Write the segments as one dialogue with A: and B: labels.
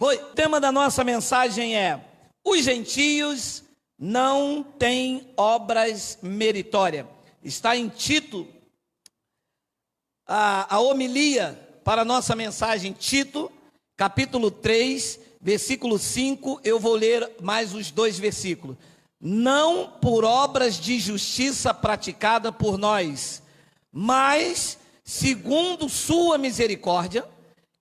A: Foi. O tema da nossa mensagem é: os gentios não têm obras meritórias. Está em Tito, a homilia para a nossa mensagem, Tito, capítulo 3, versículo 5, eu vou ler mais os 2 versículos. Não por obras de justiça praticada por nós, mas segundo sua misericórdia,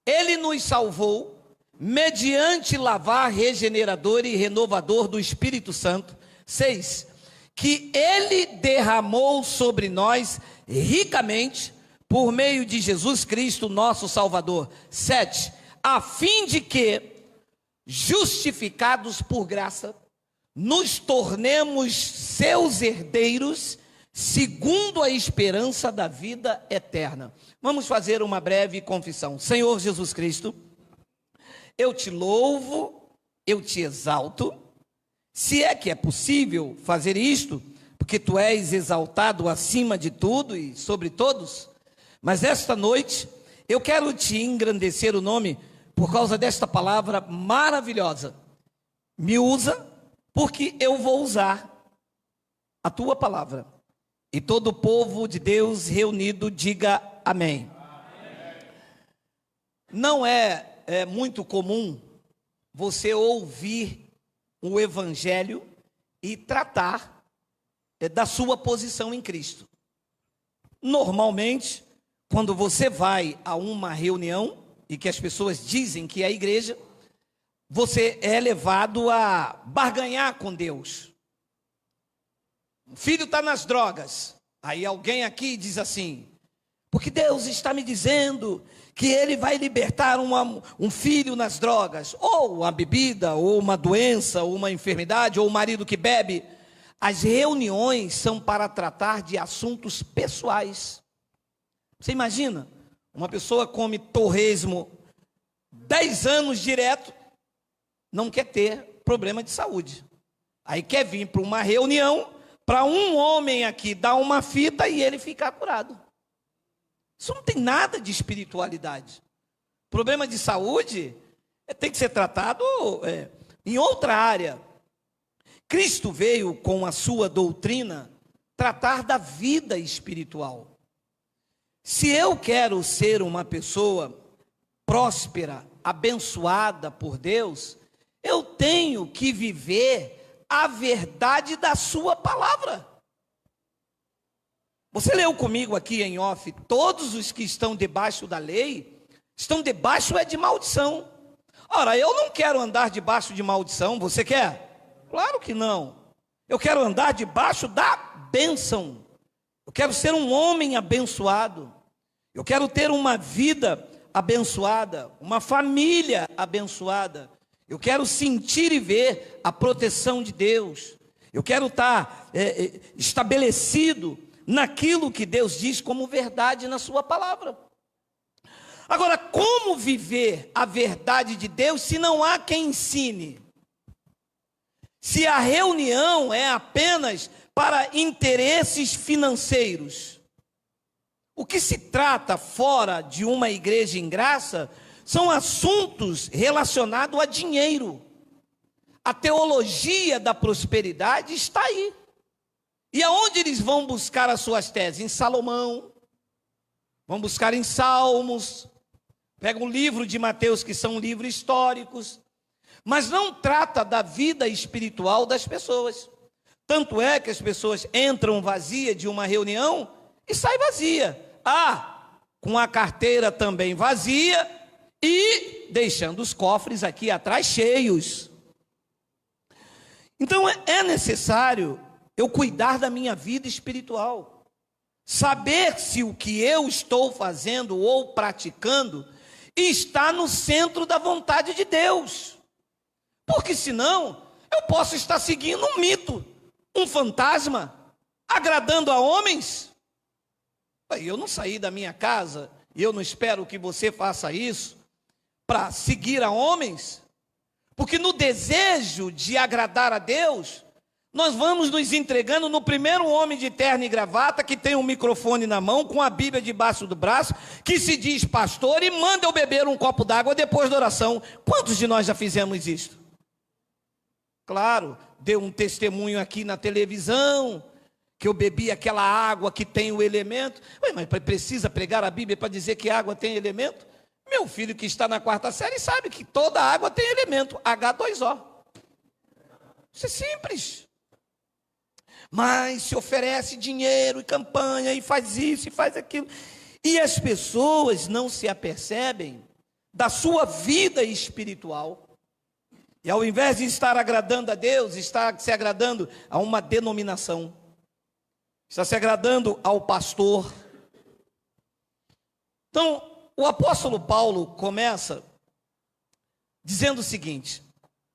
A: ele nos salvou, mediante lavar regenerador e renovador do Espírito Santo. 6, que ele derramou sobre nós ricamente, por meio de Jesus Cristo, nosso Salvador. 7, a fim de que, justificados por graça, nos tornemos seus herdeiros, segundo a esperança da vida eterna. Vamos fazer uma breve confissão. Senhor Jesus Cristo, eu te louvo, eu te exalto, se é que é possível fazer isto, porque tu és exaltado acima de tudo e sobre todos, mas esta noite eu quero te engrandecer o nome por causa desta palavra maravilhosa. Me usa, porque eu vou usar a tua palavra. E todo o povo de Deus reunido diga amém. Amém. Não é muito comum você ouvir o evangelho e tratar da sua posição em Cristo. Normalmente, quando você vai a uma reunião e que as pessoas dizem que é a igreja, você é levado a barganhar com Deus. O filho está nas drogas. Aí alguém aqui diz assim: porque Deus está me dizendo que Ele vai libertar um filho nas drogas, ou uma bebida, ou uma doença, ou uma enfermidade, ou um marido que bebe. As reuniões são para tratar de assuntos pessoais. Você imagina? Uma pessoa come torresmo 10 anos direto, não quer ter problema de saúde. Aí quer vir para uma reunião, para um homem aqui dar uma fita e ele ficar curado. Isso não tem nada de espiritualidade. Problema de saúde tem que ser tratado em outra área. Cristo veio com a sua doutrina tratar da vida espiritual. Se eu quero ser uma pessoa próspera, abençoada por Deus, eu tenho que viver a verdade da sua palavra. Você leu comigo aqui em off: todos os que estão debaixo da lei, estão debaixo de maldição. Ora, eu não quero andar debaixo de maldição, você quer? Claro que não. Eu quero andar debaixo da bênção. Eu quero ser um homem abençoado. Eu quero ter uma vida abençoada, uma família abençoada. Eu quero sentir e ver a proteção de Deus. Eu quero estar estabelecido naquilo que Deus diz como verdade na sua palavra. Agora, como viver a verdade de Deus se não há quem ensine? Se a reunião é apenas para interesses financeiros. O que se trata fora de uma igreja em graça são assuntos relacionados a dinheiro. A teologia da prosperidade está aí. E aonde eles vão buscar as suas teses? Em Salomão, vão buscar em Salmos, pega um livro de Mateus, que são livros históricos, mas não trata da vida espiritual das pessoas. Tanto é que as pessoas entram vazias de uma reunião e saem vazia. Com a carteira também vazia e deixando os cofres aqui atrás cheios. Então é necessário eu cuidar da minha vida espiritual, saber se o que eu estou fazendo ou praticando está no centro da vontade de Deus, porque senão eu posso estar seguindo um mito, um fantasma, agradando a homens. Eu não saí da minha casa, e eu não espero que você faça isso para seguir a homens, porque no desejo de agradar a Deus, Nós vamos nos entregando no primeiro homem de terno e gravata, que tem um microfone na mão, com a Bíblia debaixo do braço, que se diz pastor e manda eu beber um copo d'água depois da oração. Quantos de nós já fizemos isto? Claro, deu um testemunho aqui na televisão, que eu bebi aquela água que tem o elemento. Ué, mas precisa pregar a Bíblia para dizer que a água tem elemento? Meu filho que está na 4ª série sabe que toda água tem elemento, H2O. Isso é simples. Mas se oferece dinheiro e campanha e faz isso e faz aquilo. E as pessoas não se apercebem da sua vida espiritual. E ao invés de estar agradando a Deus, está se agradando a uma denominação. Está se agradando ao pastor. Então, o apóstolo Paulo começa dizendo o seguinte: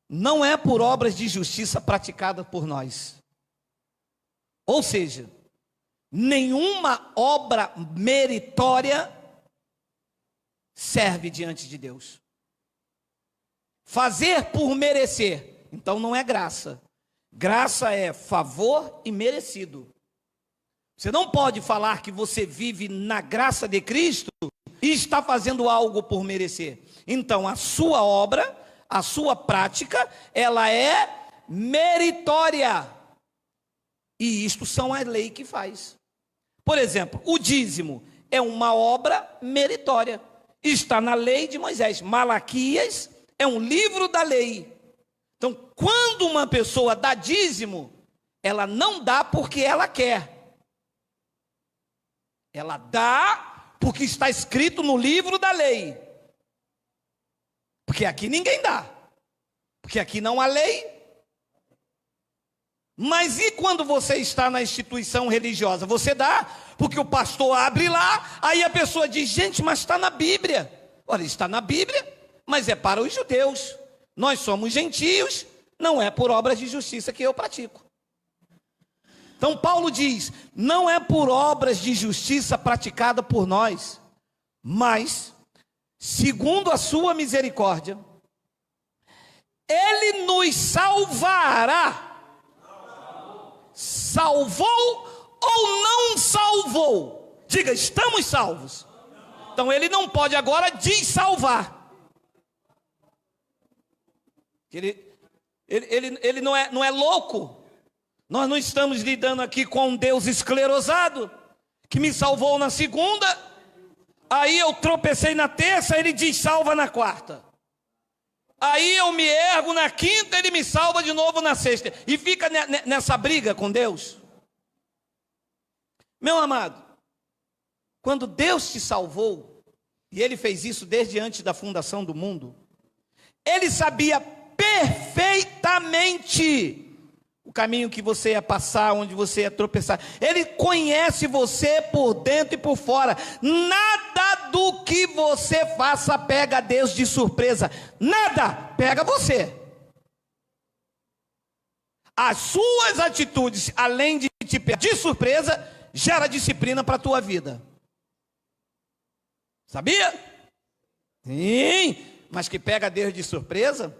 A: não é por obras de justiça praticada por nós. Ou seja, nenhuma obra meritória serve diante de Deus. Fazer por merecer, então não é graça. Graça é favor e merecido. Você não pode falar que você vive na graça de Cristo e está fazendo algo por merecer. Então a sua obra, a sua prática, ela é meritória. E isto são a lei que faz. Por exemplo, o dízimo é uma obra meritória. Está na lei de Moisés. Malaquias é um livro da lei. Então, quando uma pessoa dá dízimo, ela não dá porque ela quer. Ela dá porque está escrito no livro da lei. Porque aqui ninguém dá. Porque aqui não há lei. Mas e quando você está na instituição religiosa? Você dá porque o pastor abre lá, aí a pessoa diz: gente, mas está na Bíblia. Olha, está na Bíblia, mas é para os judeus. Nós somos gentios, não é por obras de justiça que eu pratico. Então Paulo diz: não é por obras de justiça praticada por nós, mas, segundo a sua misericórdia, Ele nos salvará. Salvou ou não salvou? Diga, estamos salvos. Então ele não pode agora desalvar. Ele não é louco. Nós não estamos lidando aqui com um Deus esclerosado, que me salvou na segunda, aí eu tropecei na terça, ele desalva na quarta. Aí eu me ergo na quinta, ele me salva de novo na sexta. E fica nessa briga com Deus. Meu amado, quando Deus te salvou, e Ele fez isso desde antes da fundação do mundo, Ele sabia perfeitamente o caminho que você ia passar, onde você ia tropeçar. Ele conhece você por dentro e por fora. Nada do que você faça pega Deus de surpresa. Nada pega você. As suas atitudes, além de te pegar de surpresa, gera disciplina para a tua vida. Sabia? Sim, mas que pega Deus de surpresa.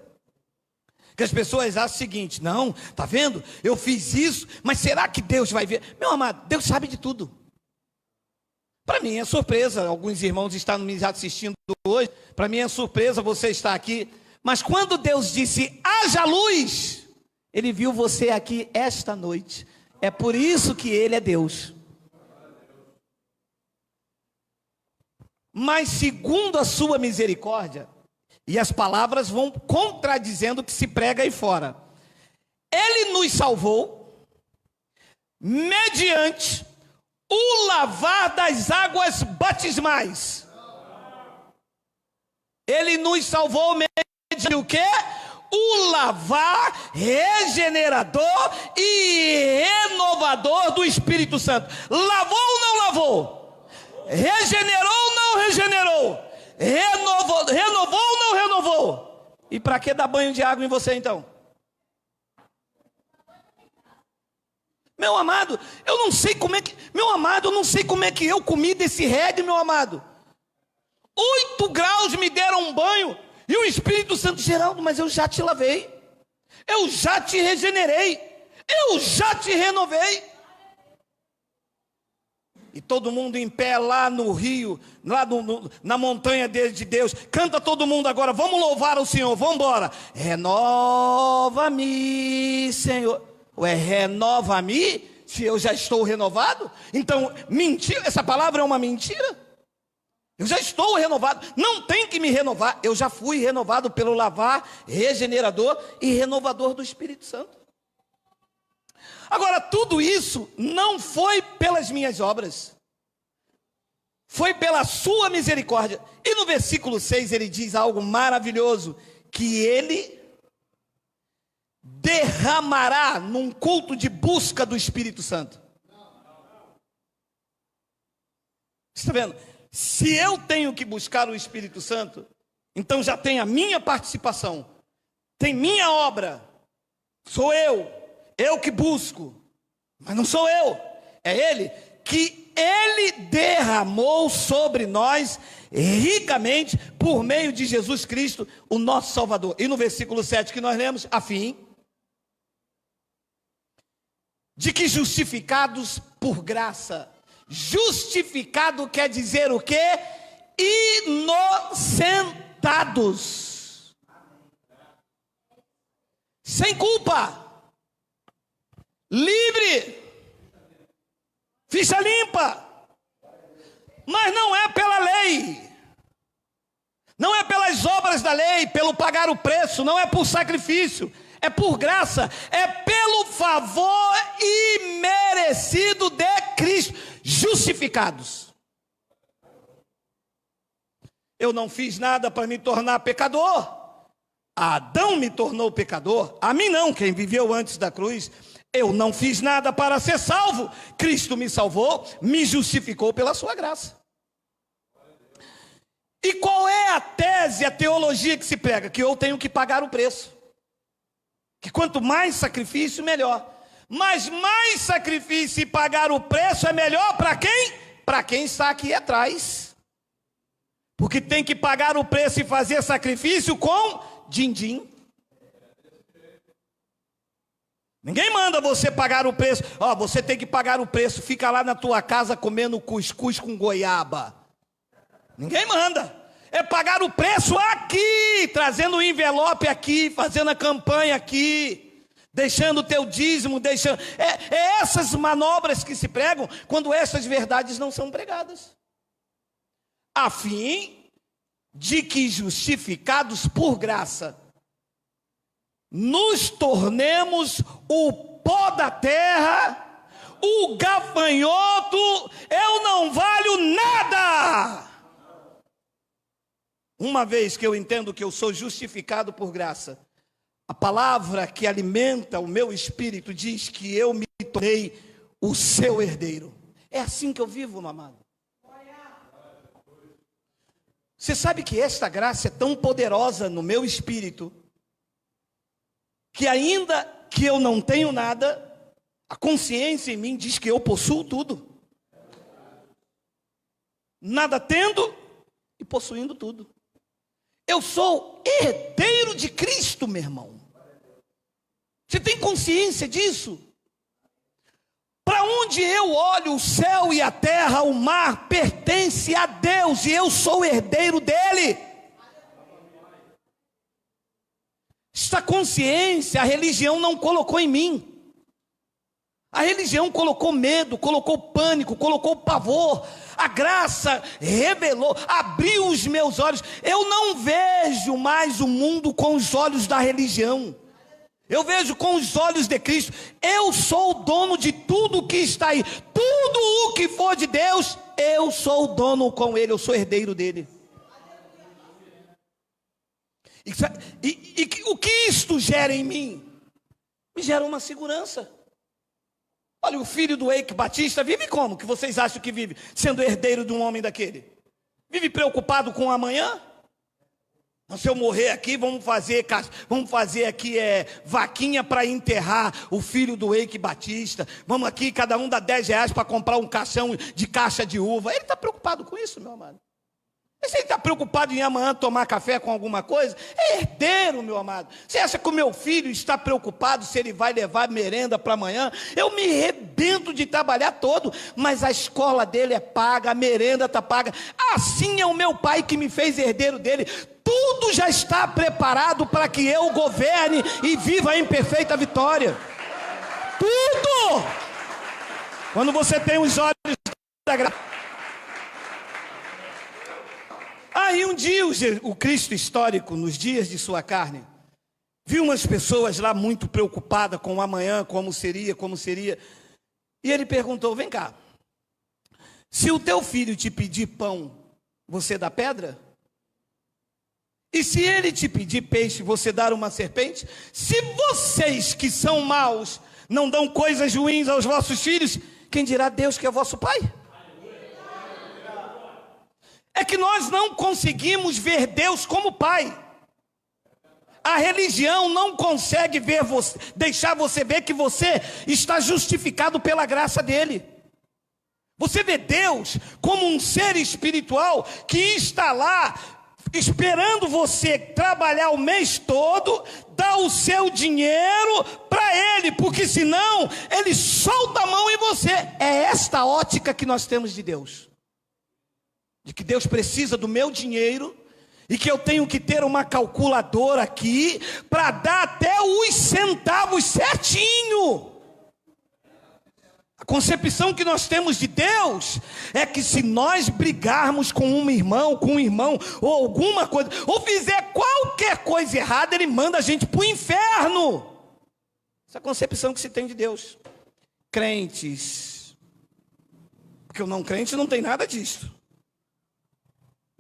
A: Que as pessoas acham o seguinte: não, tá vendo? Eu fiz isso, mas será que Deus vai ver? Meu amado, Deus sabe de tudo. Para mim é surpresa, alguns irmãos estão me assistindo hoje, para mim é surpresa você estar aqui. Mas quando Deus disse, haja luz, Ele viu você aqui esta noite. É por isso que Ele é Deus. Mas segundo a sua misericórdia, e as palavras vão contradizendo o que se prega aí fora, Ele nos salvou mediante o lavar das águas batismais. Ele nos salvou mediante o quê? O lavar regenerador e renovador do Espírito Santo. Lavou ou não lavou? Regenerou ou não regenerou? Renovou ou não renovou? E para que dar banho de água em você então? Meu amado, eu não sei como é que... Meu amado, eu não sei como é que eu comi desse reggae, meu amado. 8 graus me deram um banho. E o Espírito Santo: Geraldo, mas eu já te lavei. Eu já te regenerei. Eu já te renovei. E todo mundo em pé lá no rio, lá na montanha de Deus. Canta todo mundo agora, vamos louvar o Senhor, vamos embora. Renova-me, Senhor. Ué, renova-me? Se eu já estou renovado? Então, mentira, essa palavra é uma mentira? Eu já estou renovado, não tem que me renovar. Eu já fui renovado pelo lavar regenerador e renovador do Espírito Santo. Agora, tudo isso não foi pelas minhas obras, foi pela sua misericórdia. E no versículo 6 ele diz algo maravilhoso, que ele derramará num culto de busca do Espírito Santo. Você está vendo? Se eu tenho que buscar o Espírito Santo, então já tem a minha participação, tem minha obra, sou eu que busco, mas não sou eu, é Ele, que Ele derramou sobre nós ricamente por meio de Jesus Cristo, o nosso Salvador. E no versículo 7 que nós lemos, a fim de que justificados por graça. Justificado quer dizer o quê? Inocentados, sem culpa, livre, ficha limpa. Mas não é pela lei, não é pelas obras da lei, pelo pagar o preço, não é por sacrifício, é por graça, é pelo favor imerecido de Cristo. Justificados. Eu não fiz nada para me tornar pecador. Adão me tornou pecador, a mim não, quem viveu antes da cruz. Eu não fiz nada para ser salvo. Cristo me salvou, me justificou pela sua graça. E qual é a tese, a teologia que se prega? Que eu tenho que pagar o preço. Que quanto mais sacrifício, melhor. Mas mais sacrifício e pagar o preço é melhor para quem? Para quem está aqui atrás. Porque tem que pagar o preço e fazer sacrifício com din-din. Ninguém manda você pagar o preço. Ó, você tem que pagar o preço. Fica lá na tua casa comendo cuscuz com goiaba. Ninguém manda. É pagar o preço aqui, trazendo o envelope aqui, fazendo a campanha aqui, deixando o teu dízimo, deixando... É essas manobras que se pregam quando essas verdades não são pregadas. A fim de que, justificados por graça, nos tornemos o pó da terra, o gafanhoto. Eu não valho nada. Uma vez que eu entendo que eu sou justificado por graça, a palavra que alimenta o meu espírito diz que eu me tornei o seu herdeiro. É assim que eu vivo, meu amado. Você sabe que esta graça é tão poderosa no meu espírito, que ainda que eu não tenho nada, a consciência em mim diz que eu possuo tudo. Nada tendo e possuindo tudo. Eu sou herdeiro de Cristo, meu irmão. Você tem consciência disso? Para onde eu olho, o céu e a terra, o mar, pertence a Deus, e eu sou herdeiro dele. Esta consciência a religião não colocou em mim. A religião colocou medo, colocou pânico, colocou pavor. A graça revelou, abriu os meus olhos. Eu não vejo mais o mundo com os olhos da religião. Eu vejo com os olhos de Cristo. Eu sou o dono de tudo que está aí. Tudo o que for de Deus, eu sou o dono com Ele. Eu sou herdeiro dele. E o que isto gera em mim? Me gera uma segurança. Olha, o filho do Eike Batista vive como? Que vocês acham que vive? Sendo herdeiro de um homem daquele? Vive preocupado com o amanhã? Não, se eu morrer aqui, vamos fazer aqui vaquinha para enterrar o filho do Eike Batista. Vamos aqui, cada um dá R$10 para comprar um caixão de caixa de uva. Ele está preocupado com isso, meu amado. Você está preocupado em amanhã tomar café com alguma coisa? É herdeiro, meu amado. Você acha que o meu filho está preocupado se ele vai levar merenda para amanhã? Eu me arrebento de trabalhar todo, mas a escola dele é paga, a merenda está paga. Assim é o meu pai que me fez herdeiro dele. Tudo já está preparado para que eu governe e viva em perfeita vitória. Tudo! Quando você tem os olhos da graça. Aí um dia o Cristo histórico, nos dias de sua carne, viu umas pessoas lá muito preocupadas com o amanhã, como seria. E ele perguntou, vem cá, se o teu filho te pedir pão, você dá pedra? E se ele te pedir peixe, você dá uma serpente? Se vocês que são maus não dão coisas ruins aos vossos filhos, quem dirá Deus que é vosso Pai? É que nós não conseguimos ver Deus como Pai. A religião não consegue deixar você ver que você está justificado pela graça dele. Você vê Deus como um ser espiritual que está lá esperando você trabalhar o mês todo, dar o seu dinheiro para ele, porque senão ele solta a mão em você. É esta ótica que nós temos de Deus. De que Deus precisa do meu dinheiro e que eu tenho que ter uma calculadora aqui para dar até os centavos certinho. A concepção que nós temos de Deus é que se nós brigarmos com um irmão ou alguma coisa, ou fizer qualquer coisa errada, ele manda a gente para o inferno. Essa é a concepção que se tem de Deus. Crentes, porque o não crente não tem nada disso.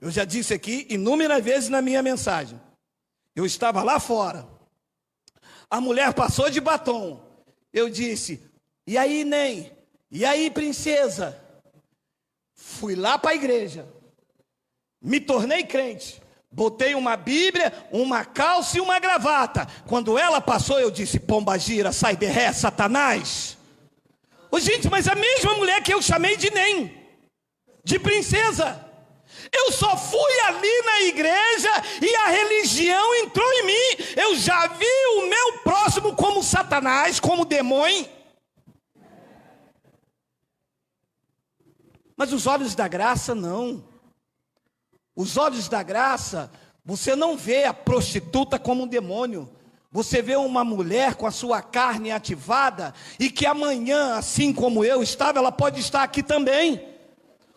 A: Eu já disse aqui inúmeras vezes na minha mensagem. Eu estava lá fora. A mulher passou de batom. Eu disse, e aí, Ney? E aí, princesa? Fui lá para a igreja. Me tornei crente. Botei uma Bíblia, uma calça e uma gravata. Quando ela passou, eu disse, pombagira, sai de ré, Satanás. Ô, gente, mas a mesma mulher que eu chamei de Ney, de princesa. Eu só fui ali na igreja e a religião entrou em mim. Eu já vi o meu próximo como Satanás, como demônio. Mas os olhos da graça não. Os olhos da graça, você não vê a prostituta como um demônio. Você vê uma mulher com a sua carne ativada e que amanhã, assim como eu estava, ela pode estar aqui também.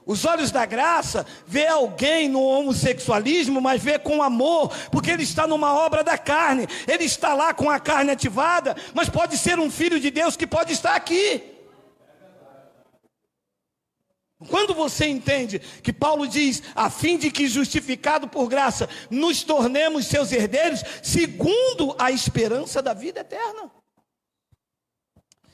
A: Os olhos da graça vê alguém no homossexualismo, mas vê com amor, porque ele está numa obra da carne. Ele está lá com a carne ativada, mas pode ser um filho de Deus que pode estar aqui. Quando você entende que Paulo diz, a fim de que justificado por graça, nos tornemos seus herdeiros, segundo a esperança da vida eterna.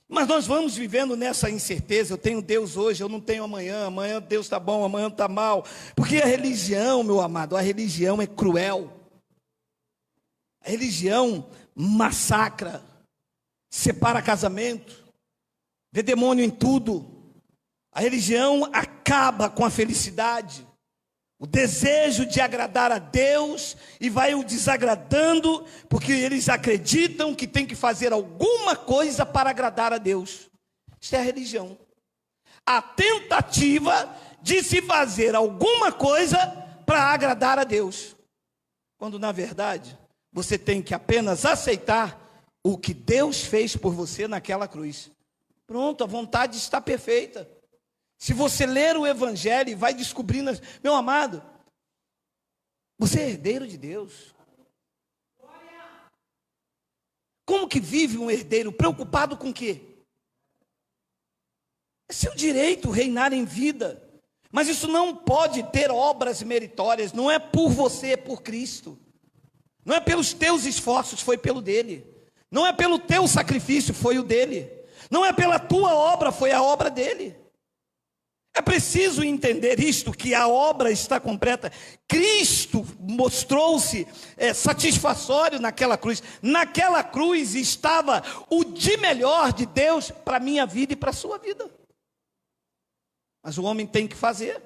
A: Mas nós vamos vivendo nessa incerteza, eu tenho Deus hoje, eu não tenho amanhã, amanhã Deus está bom, amanhã está mal. Porque a religião, meu amado, a religião é cruel. A religião massacra, separa casamento, vê demônio em tudo. A religião acaba com a felicidade, o desejo de agradar a Deus, e vai o desagradando, porque eles acreditam que tem que fazer alguma coisa para agradar a Deus. Isso é a religião. A tentativa de se fazer alguma coisa para agradar a Deus. Quando na verdade, você tem que apenas aceitar o que Deus fez por você naquela cruz. Pronto, a vontade está perfeita. Se você ler o Evangelho e vai descobrindo, meu amado, você é herdeiro de Deus. Como que vive um herdeiro preocupado com o quê? É seu direito reinar em vida, mas isso não pode ter obras meritórias, não é por você, é por Cristo. Não é pelos teus esforços, foi pelo dele. Não é pelo teu sacrifício, foi o dele. Não é pela tua obra, foi a obra dele. É preciso entender isto, que a obra está completa. Cristo mostrou-se satisfatório naquela cruz. Naquela cruz estava o de melhor de Deus para a minha vida e para a sua vida. Mas o homem tem que fazer.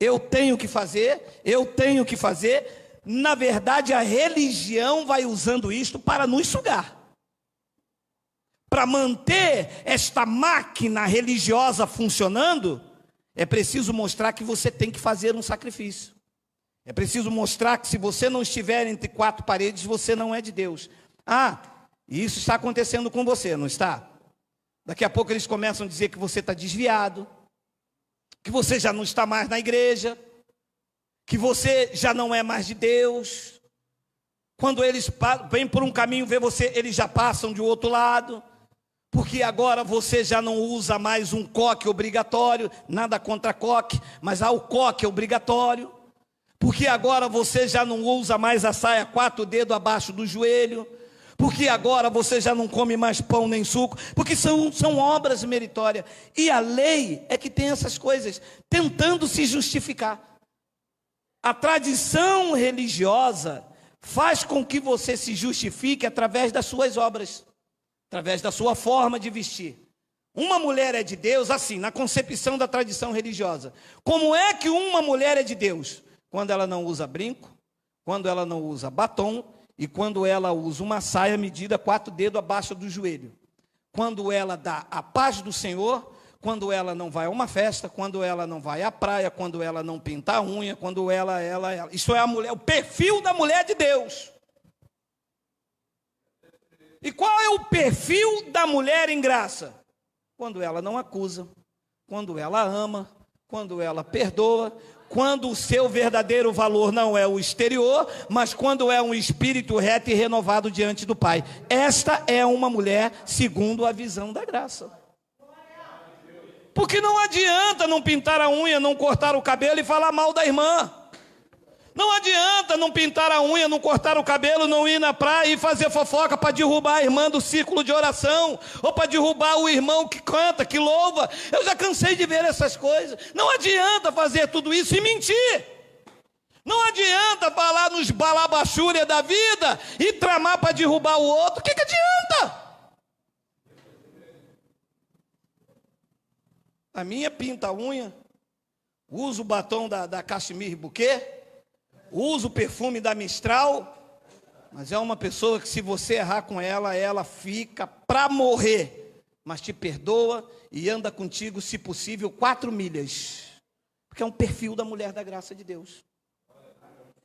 A: eu tenho que fazer, eu tenho que fazer. Na verdade, a religião vai usando isto para nos sugar. Para manter esta máquina religiosa funcionando, é preciso mostrar que você tem que fazer um sacrifício. É preciso mostrar que se você não estiver entre quatro paredes, você não é de Deus. E isso está acontecendo com você, não está? Daqui a pouco eles começam a dizer que você está desviado, que você já não está mais na igreja, que você já não é mais de Deus. Quando eles vêm por um caminho ver você, eles já passam de outro lado. Porque agora você já não usa mais um coque obrigatório, nada contra coque, mas o coque obrigatório. Porque agora você já não usa mais a saia 4 dedos abaixo do joelho. Porque agora você já não come mais pão nem suco. Porque são obras meritórias. E a lei é que tem essas coisas, tentando se justificar. A tradição religiosa faz com que você se justifique através das suas obras, através da sua forma de vestir. Uma mulher é de Deus, assim, na concepção da tradição religiosa. Como é que uma mulher é de Deus? Quando ela não usa brinco, quando ela não usa batom e quando ela usa uma saia medida 4 dedos abaixo do joelho. Quando ela dá a paz do Senhor, quando ela não vai a uma festa, quando ela não vai à praia, quando ela não pinta a unha, quando ela. Isso é a mulher, o perfil da mulher de Deus. E qual é o perfil da mulher em graça? Quando ela não acusa, quando ela ama, quando ela perdoa, quando o seu verdadeiro valor não é o exterior, mas quando é um espírito reto e renovado diante do Pai. Esta é uma mulher segundo a visão da graça. Porque não adianta não pintar a unha, não cortar o cabelo e falar mal da irmã. Não adianta não pintar a unha, não cortar o cabelo, não ir na praia e fazer fofoca para derrubar a irmã do círculo de oração, ou para derrubar o irmão que canta, que louva. Eu já cansei de ver essas coisas. Não adianta fazer tudo isso e mentir. Não adianta falar nos balabachúria da vida e tramar para derrubar o outro. O que adianta? A minha pinta a unha, usa o batom da Cachemire Bouquet, usa o perfume da Mistral, mas é uma pessoa que se você errar com ela, ela fica para morrer, mas te perdoa e anda contigo, se possível, 4 milhas, porque é um perfil da mulher da graça de Deus.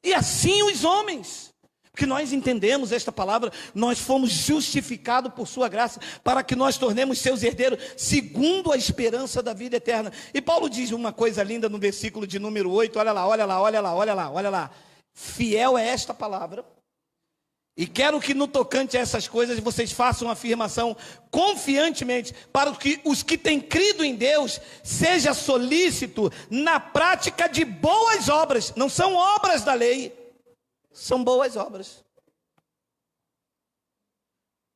A: E assim os homens, porque nós entendemos esta palavra, nós fomos justificados por sua graça, para que nós tornemos seus herdeiros, segundo a esperança da vida eterna. E Paulo diz uma coisa linda no versículo de número 8, olha lá. Fiel é esta palavra, e quero que no tocante a essas coisas, vocês façam uma afirmação confiantemente, para que os que têm crido em Deus, seja solícito na prática de boas obras, não são obras da lei, são boas obras.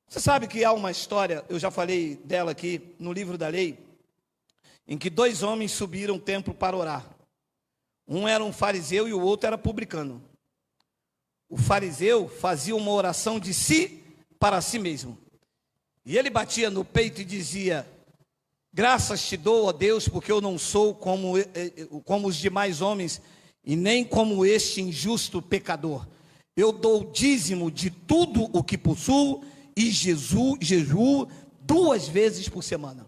A: Você sabe que há uma história, eu já falei dela aqui no livro da lei, em que 2 homens subiram ao templo para orar. Um era um fariseu e o outro era publicano. O fariseu fazia uma oração de si para si mesmo. E ele batia no peito e dizia: graças te dou, ó Deus, porque eu não sou como os demais homens, e nem como este injusto pecador. Eu dou dízimo de tudo o que possuo e jejuo 2 vezes por semana.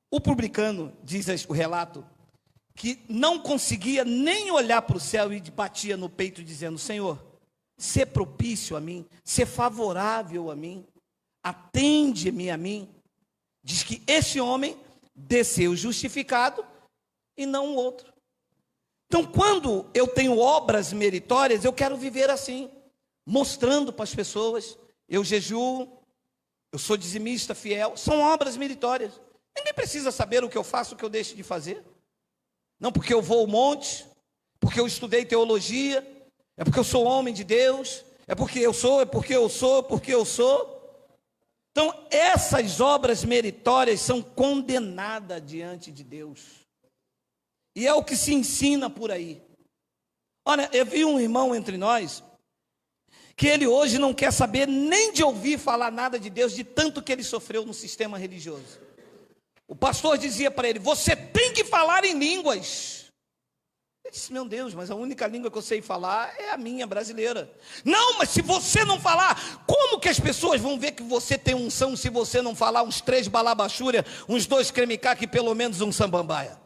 A: O publicano, diz o relato, que não conseguia nem olhar para o céu e batia no peito dizendo: Senhor, sê propício a mim, sê favorável a mim, atende-me a mim. Diz que esse homem desceu justificado e não o outro. Então, quando eu tenho obras meritórias, eu quero viver assim, mostrando para as pessoas: eu jejuo, eu sou dizimista fiel, são obras meritórias. Ninguém precisa saber o que eu faço, o que eu deixo de fazer. Não porque eu vou ao monte, porque eu estudei teologia, é porque eu sou homem de Deus, é porque eu sou. Então, essas obras meritórias são condenadas diante de Deus. E é o que se ensina por aí. Olha, eu vi um irmão entre nós, que ele hoje não quer saber nem de ouvir falar nada de Deus, de tanto que ele sofreu no sistema religioso. O pastor dizia para ele: você tem que falar em línguas. Eu disse, meu Deus, mas a única língua que eu sei falar é a minha, brasileira. Não, mas se você não falar, como que as pessoas vão ver que você tem unção se você não falar uns 3 balabachúria, uns 2 cremicaque e pelo menos um sambambaia?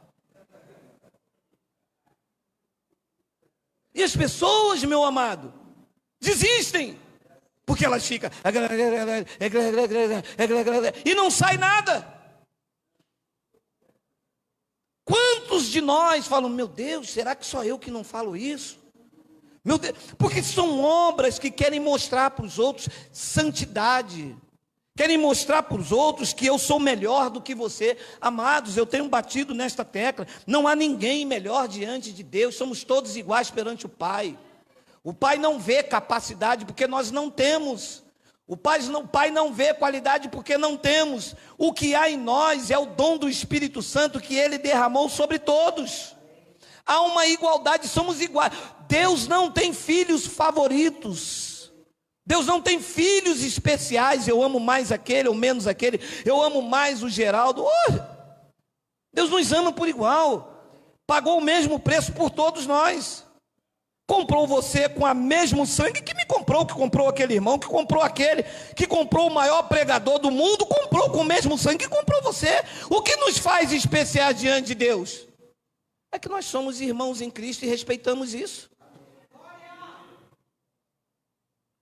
A: E as pessoas, meu amado, desistem, porque elas ficam e não sai nada. Quantos de nós falam, meu Deus, será que só eu que não falo isso? Meu Deus, porque são obras que querem mostrar para os outros santidade, querem mostrar para os outros que eu sou melhor do que você. Amados, eu tenho batido nesta tecla, não há ninguém melhor diante de Deus, somos todos iguais perante o Pai. O Pai não vê capacidade porque nós não temos. O Pai não vê qualidade porque não temos. O que há em nós é o dom do Espírito Santo que Ele derramou sobre todos. Há uma igualdade, somos iguais. Deus não tem filhos favoritos. Deus não tem filhos especiais. Eu amo mais aquele ou menos aquele. Eu amo mais o Geraldo. Deus nos ama por igual. Pagou o mesmo preço por todos nós. Comprou você com o mesmo sangue que me comprou, que comprou aquele irmão, que comprou aquele, que comprou o maior pregador do mundo, comprou com o mesmo sangue que comprou você. O que nos faz especiais diante de Deus? É que nós somos irmãos em Cristo e respeitamos isso.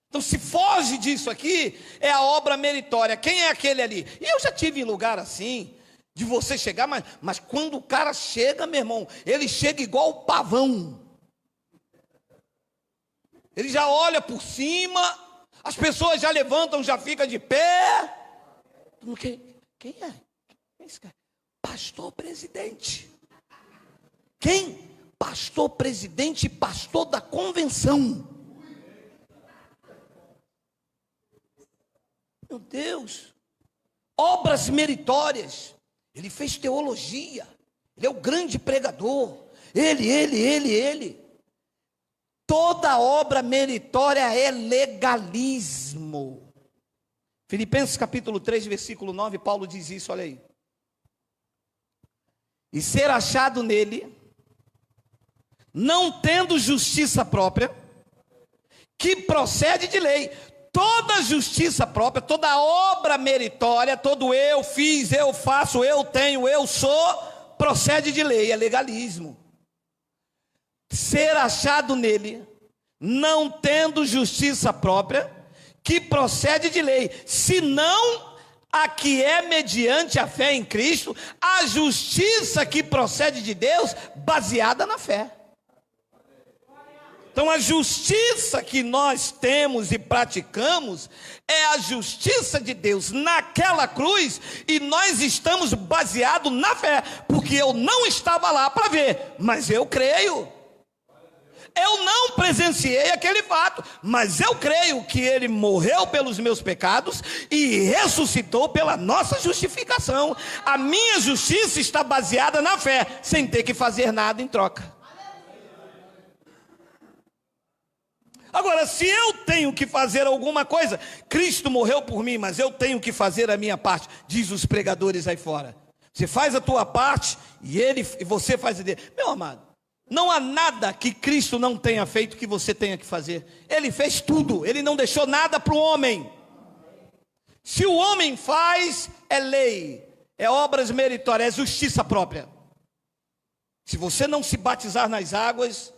A: Então, se foge disso aqui, é a obra meritória. Quem é aquele ali? E eu já tive em lugar assim, de você chegar, mas quando o cara chega, meu irmão, ele chega igual o pavão. Ele já olha por cima, as pessoas já levantam, já ficam de pé. Quem é? Quem é esse cara? Pastor presidente. Quem? Pastor presidente e pastor da convenção. Meu Deus. Obras meritórias. Ele fez teologia. Ele é o grande pregador. Ele. Toda obra meritória é legalismo. Filipenses capítulo 3, versículo 9, Paulo diz isso, olha aí. E ser achado nele, não tendo justiça própria, que procede de lei. Toda justiça própria, toda obra meritória, todo eu fiz, eu faço, eu tenho, eu sou, procede de lei, é legalismo. Ser achado nele, não tendo justiça própria, que procede de lei, senão a que é mediante a fé em Cristo, a justiça que procede de Deus, baseada na fé. Então a justiça que nós temos e praticamos, é a justiça de Deus naquela cruz, e nós estamos baseados na fé, porque eu não estava lá para ver, mas eu creio. Eu não presenciei aquele fato, mas eu creio que ele morreu pelos meus pecados e ressuscitou pela nossa justificação. A minha justiça está baseada na fé, sem ter que fazer nada em troca. Agora, se eu tenho que fazer alguma coisa, Cristo morreu por mim, mas eu tenho que fazer a minha parte, diz os pregadores aí fora. Você faz a tua parte e você faz a dele. Meu amado, não há nada que Cristo não tenha feito que você tenha que fazer. Ele fez tudo, ele não deixou nada para o homem. Se o homem faz, é lei, é obras meritórias, é justiça própria. Se você não se batizar nas águas,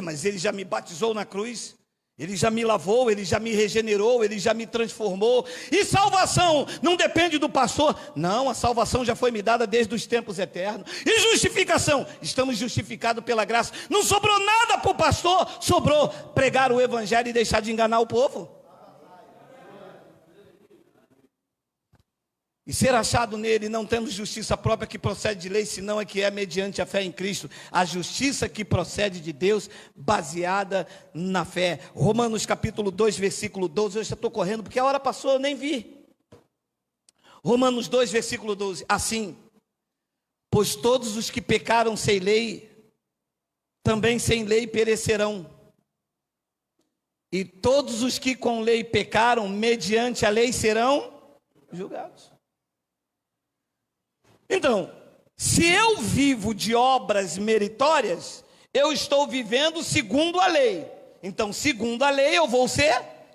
A: mas ele já me batizou na cruz, ele já me lavou, ele já me regenerou, ele já me transformou. E salvação não depende do pastor. Não, a salvação já foi me dada desde os tempos eternos. E justificação, estamos justificados pela graça. Não sobrou nada para o pastor, sobrou pregar o evangelho e deixar de enganar o povo. E ser achado nele, não tendo justiça própria que procede de lei, senão é que é mediante a fé em Cristo, a justiça que procede de Deus, baseada na fé. Romanos capítulo 2, versículo 12, eu já estou correndo, porque a hora passou, eu nem vi. Romanos 2, versículo 12, assim, pois todos os que pecaram sem lei, também sem lei perecerão. E todos os que com lei pecaram, mediante a lei serão julgados. Então, se eu vivo de obras meritórias, eu estou vivendo segundo a lei. Então, segundo a lei,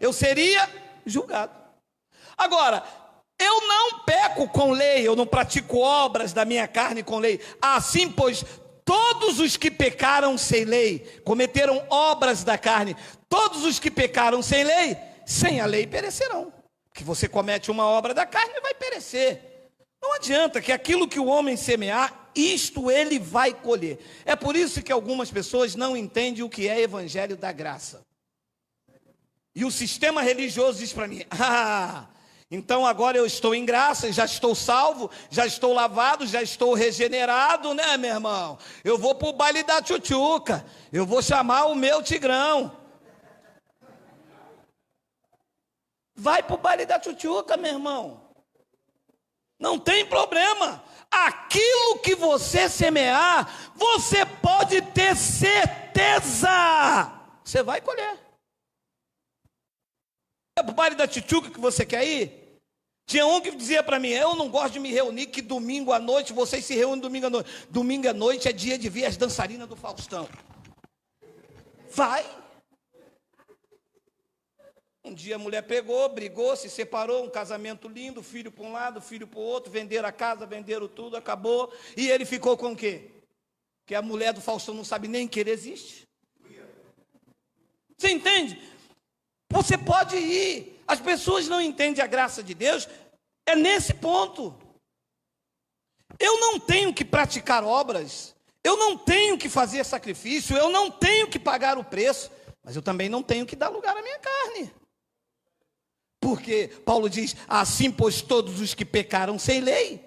A: eu seria julgado. Agora, eu não peco com lei, eu não pratico obras da minha carne com lei. Assim, pois, todos os que pecaram sem lei, cometeram obras da carne, todos os que pecaram sem lei, sem a lei perecerão. Que você comete uma obra da carne, vai perecer. Não adianta, que aquilo que o homem semear, isto ele vai colher. É por isso que algumas pessoas não entendem o que é evangelho da graça. E o sistema religioso diz para mim: então agora eu estou em graça, já estou salvo, já estou lavado, já estou regenerado, né, meu irmão? Eu vou para o baile da tchutchuca, eu vou chamar o meu tigrão. Vai para o baile da tchutchuca, meu irmão. Não tem problema. Aquilo que você semear, você pode ter certeza, você vai colher. É para o baile da tchutchuca que você quer ir? Tinha um que dizia para mim: eu não gosto de me reunir, que domingo à noite, vocês se reúnem domingo à noite. Domingo à noite é dia de ver as dançarinas do Faustão. Vai. Um dia a mulher pegou, brigou, se separou, um casamento lindo, filho para um lado, filho para o outro, venderam a casa, venderam tudo, acabou. E ele ficou com o quê? Que a mulher do Faustão não sabe nem que ele existe. Você entende? Você pode ir. As pessoas não entendem a graça de Deus, é nesse ponto. Eu não tenho que praticar obras, eu não tenho que fazer sacrifício, eu não tenho que pagar o preço, mas eu também não tenho que dar lugar à minha carne. Porque Paulo diz: assim, pois, todos os que pecaram sem lei,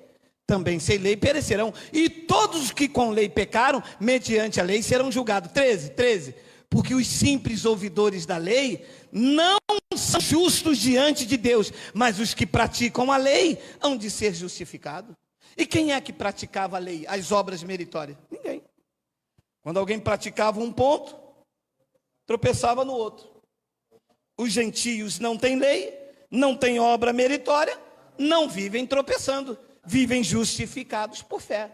A: também sem lei perecerão. E todos os que com lei pecaram, mediante a lei, serão julgados. 13. Porque os simples ouvidores da lei não são justos diante de Deus, mas os que praticam a lei hão de ser justificados. E quem é que praticava a lei, as obras meritórias? Ninguém. Quando alguém praticava um ponto, tropeçava no outro. Os gentios não têm lei, não têm obra meritória, não vivem tropeçando, vivem justificados por fé.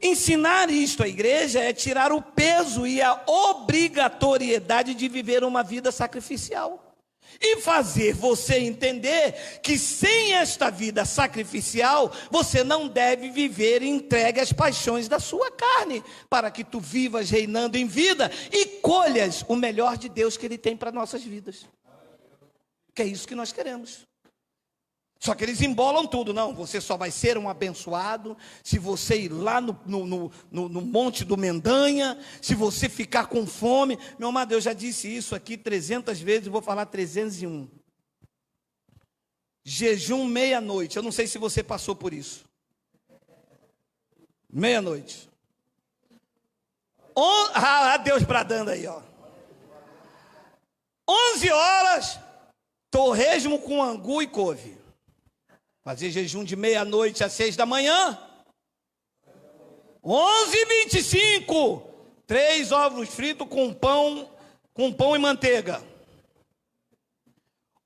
A: Ensinar isto à igreja é tirar o peso e a obrigatoriedade de viver uma vida sacrificial. E fazer você entender que sem esta vida sacrificial, você não deve viver entregue às paixões da sua carne, para que tu vivas reinando em vida e colhas o melhor de Deus que Ele tem para nossas vidas. Que é isso que nós queremos. Só que eles embolam tudo. Não, você só vai ser um abençoado se você ir lá no Monte do Mendanha, se você ficar com fome. Meu amado, eu já disse isso aqui 300 vezes, vou falar 301. Jejum meia-noite. Eu não sei se você passou por isso. Meia-noite. Deus bradando aí, ó. 11 horas, torresmo com angu e couve. Fazer jejum de meia-noite às 6 da manhã. 11h25. 3 ovos fritos com pão e manteiga.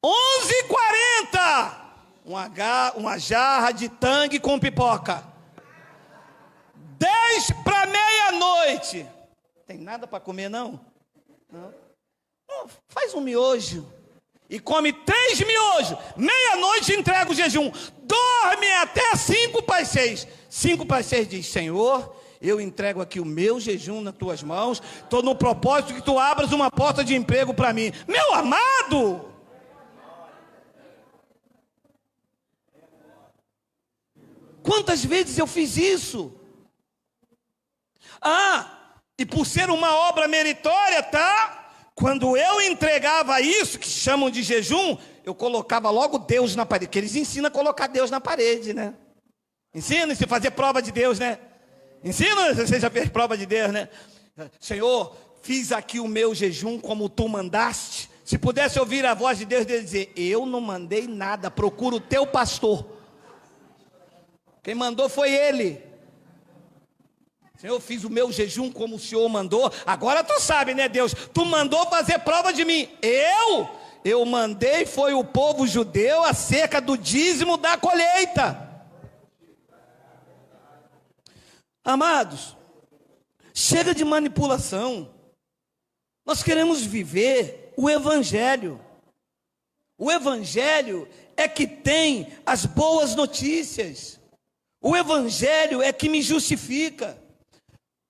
A: 11h40. Uma jarra de tangue com pipoca. 10 para meia-noite. Tem nada para comer, não? Não. Faz um miojo. E come 3 miojos, meia-noite entrega o jejum, dorme até 5 para as 6. 5 para as 6 diz: Senhor, eu entrego aqui o meu jejum nas tuas mãos, estou no propósito que tu abras uma porta de emprego para mim. Meu amado! Quantas vezes eu fiz isso? E por ser uma obra meritória, tá? Quando eu entregava isso, que chamam de jejum, eu colocava logo Deus na parede, porque eles ensinam a colocar Deus na parede, né? Ensina-se a fazer prova de Deus, né? Ensina, você já fez prova de Deus, né? Senhor, fiz aqui o meu jejum como tu mandaste. Se pudesse ouvir a voz de Deus, ele dizer: eu não mandei nada, procura o teu pastor. Quem mandou foi ele. Senhor, eu fiz o meu jejum como o Senhor mandou. Agora tu sabe, né, Deus? Tu mandou fazer prova de mim. Eu mandei, foi o povo judeu acerca do dízimo da colheita. Amados, Chega de manipulação. Nós queremos viver o Evangelho. O Evangelho é que tem as boas notícias. O Evangelho é que me justifica.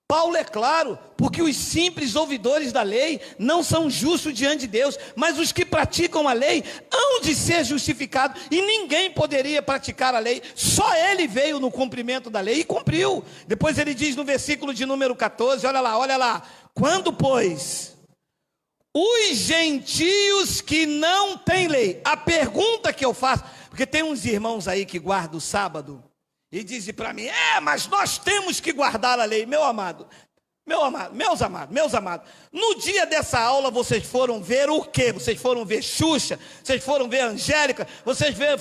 A: Paulo é claro, porque os simples ouvidores da lei não são justos diante de Deus, mas os que praticam a lei hão de ser justificados, e ninguém poderia praticar a lei, só ele veio no cumprimento da lei e cumpriu. Depois ele diz no versículo de número 14, olha lá, quando, pois, os gentios que não têm lei, a pergunta que eu faço, porque tem uns irmãos aí que guardam o sábado, e dizem para mim, mas nós temos que guardar a lei. Meus amados, no dia dessa aula vocês foram ver o quê? Vocês foram ver Xuxa? Vocês foram ver Angélica? Vocês ver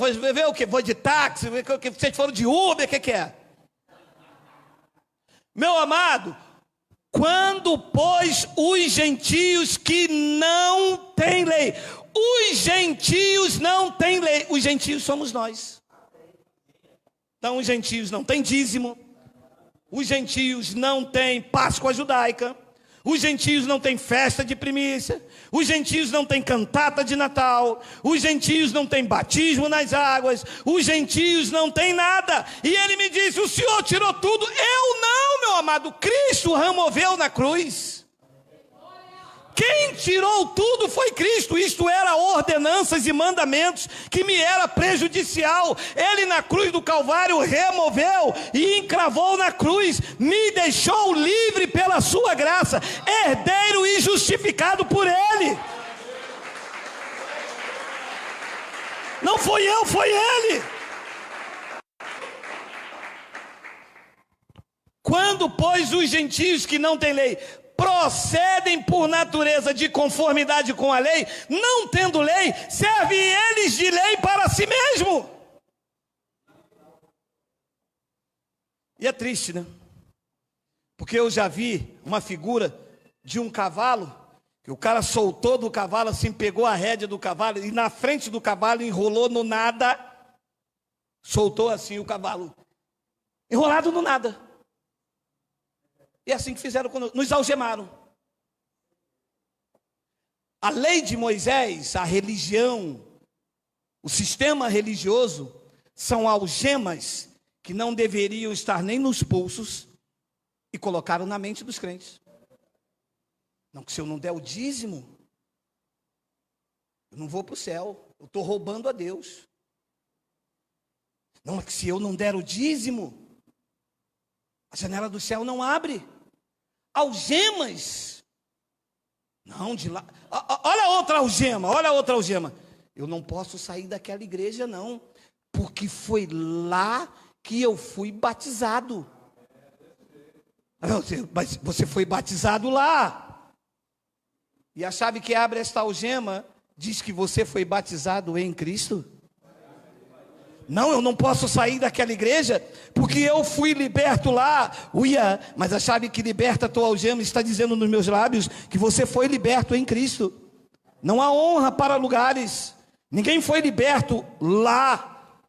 A: o quê? Foi de táxi? Vocês foram de Uber? O que é? Meu amado, quando, pois, os gentios que não têm lei, os gentios não têm lei, os gentios somos nós. Então os gentios não têm dízimo, os gentios não têm Páscoa judaica, os gentios não têm festa de primícia, os gentios não têm cantata de Natal, os gentios não têm batismo nas águas, os gentios não têm nada. E ele me disse, o Senhor tirou tudo. Eu não, meu amado, Cristo removeu na cruz. Quem tirou tudo foi Cristo. Isto era ordenanças e mandamentos que me era prejudicial. Ele na cruz do Calvário removeu e encravou na cruz. Me deixou livre pela sua graça, herdeiro e justificado por Ele. Não foi eu, foi Ele. Quando, pois, os gentios que não têm lei procedem por natureza de conformidade com a lei, não tendo lei, servem eles de lei para si mesmo. E é triste, né? Porque eu já vi uma figura de um cavalo, que o cara soltou do cavalo assim, pegou a rédea do cavalo e na frente do cavalo enrolou no nada, soltou assim o cavalo, enrolado no nada. E é assim que fizeram quando nos algemaram. A lei de Moisés, a religião, o sistema religioso, são algemas que não deveriam estar nem nos pulsos e colocaram na mente dos crentes. Não, que se eu não der o dízimo, eu não vou para o céu, eu estou roubando a Deus. Não, que se eu não der o dízimo, a janela do céu não abre. Algemas. Não, de lá. Olha outra algema. Eu não posso sair daquela igreja, não, porque foi lá que eu fui batizado. Mas você foi batizado lá. E a chave que abre esta algema diz que você foi batizado em Cristo. Não, eu não posso sair daquela igreja, porque eu fui liberto lá. Mas a chave que liberta a tua algema está dizendo nos meus lábios que você foi liberto em Cristo. Não há honra para lugares. Ninguém foi liberto lá,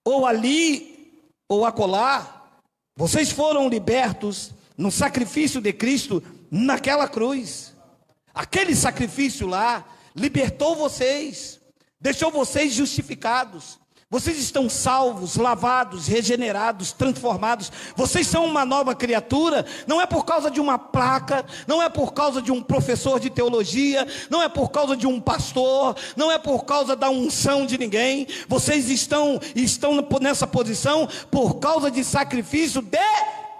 A: ou ali, ou acolá. Vocês foram libertos no sacrifício de Cristo naquela cruz. Aquele sacrifício lá libertou vocês, deixou vocês justificados. Vocês estão salvos, lavados, regenerados, transformados. Vocês são uma nova criatura. Não é por causa de uma placa, não é por causa de um professor de teologia, não é por causa de um pastor, não é por causa da unção de ninguém. Vocês estão nessa posição por causa de sacrifício de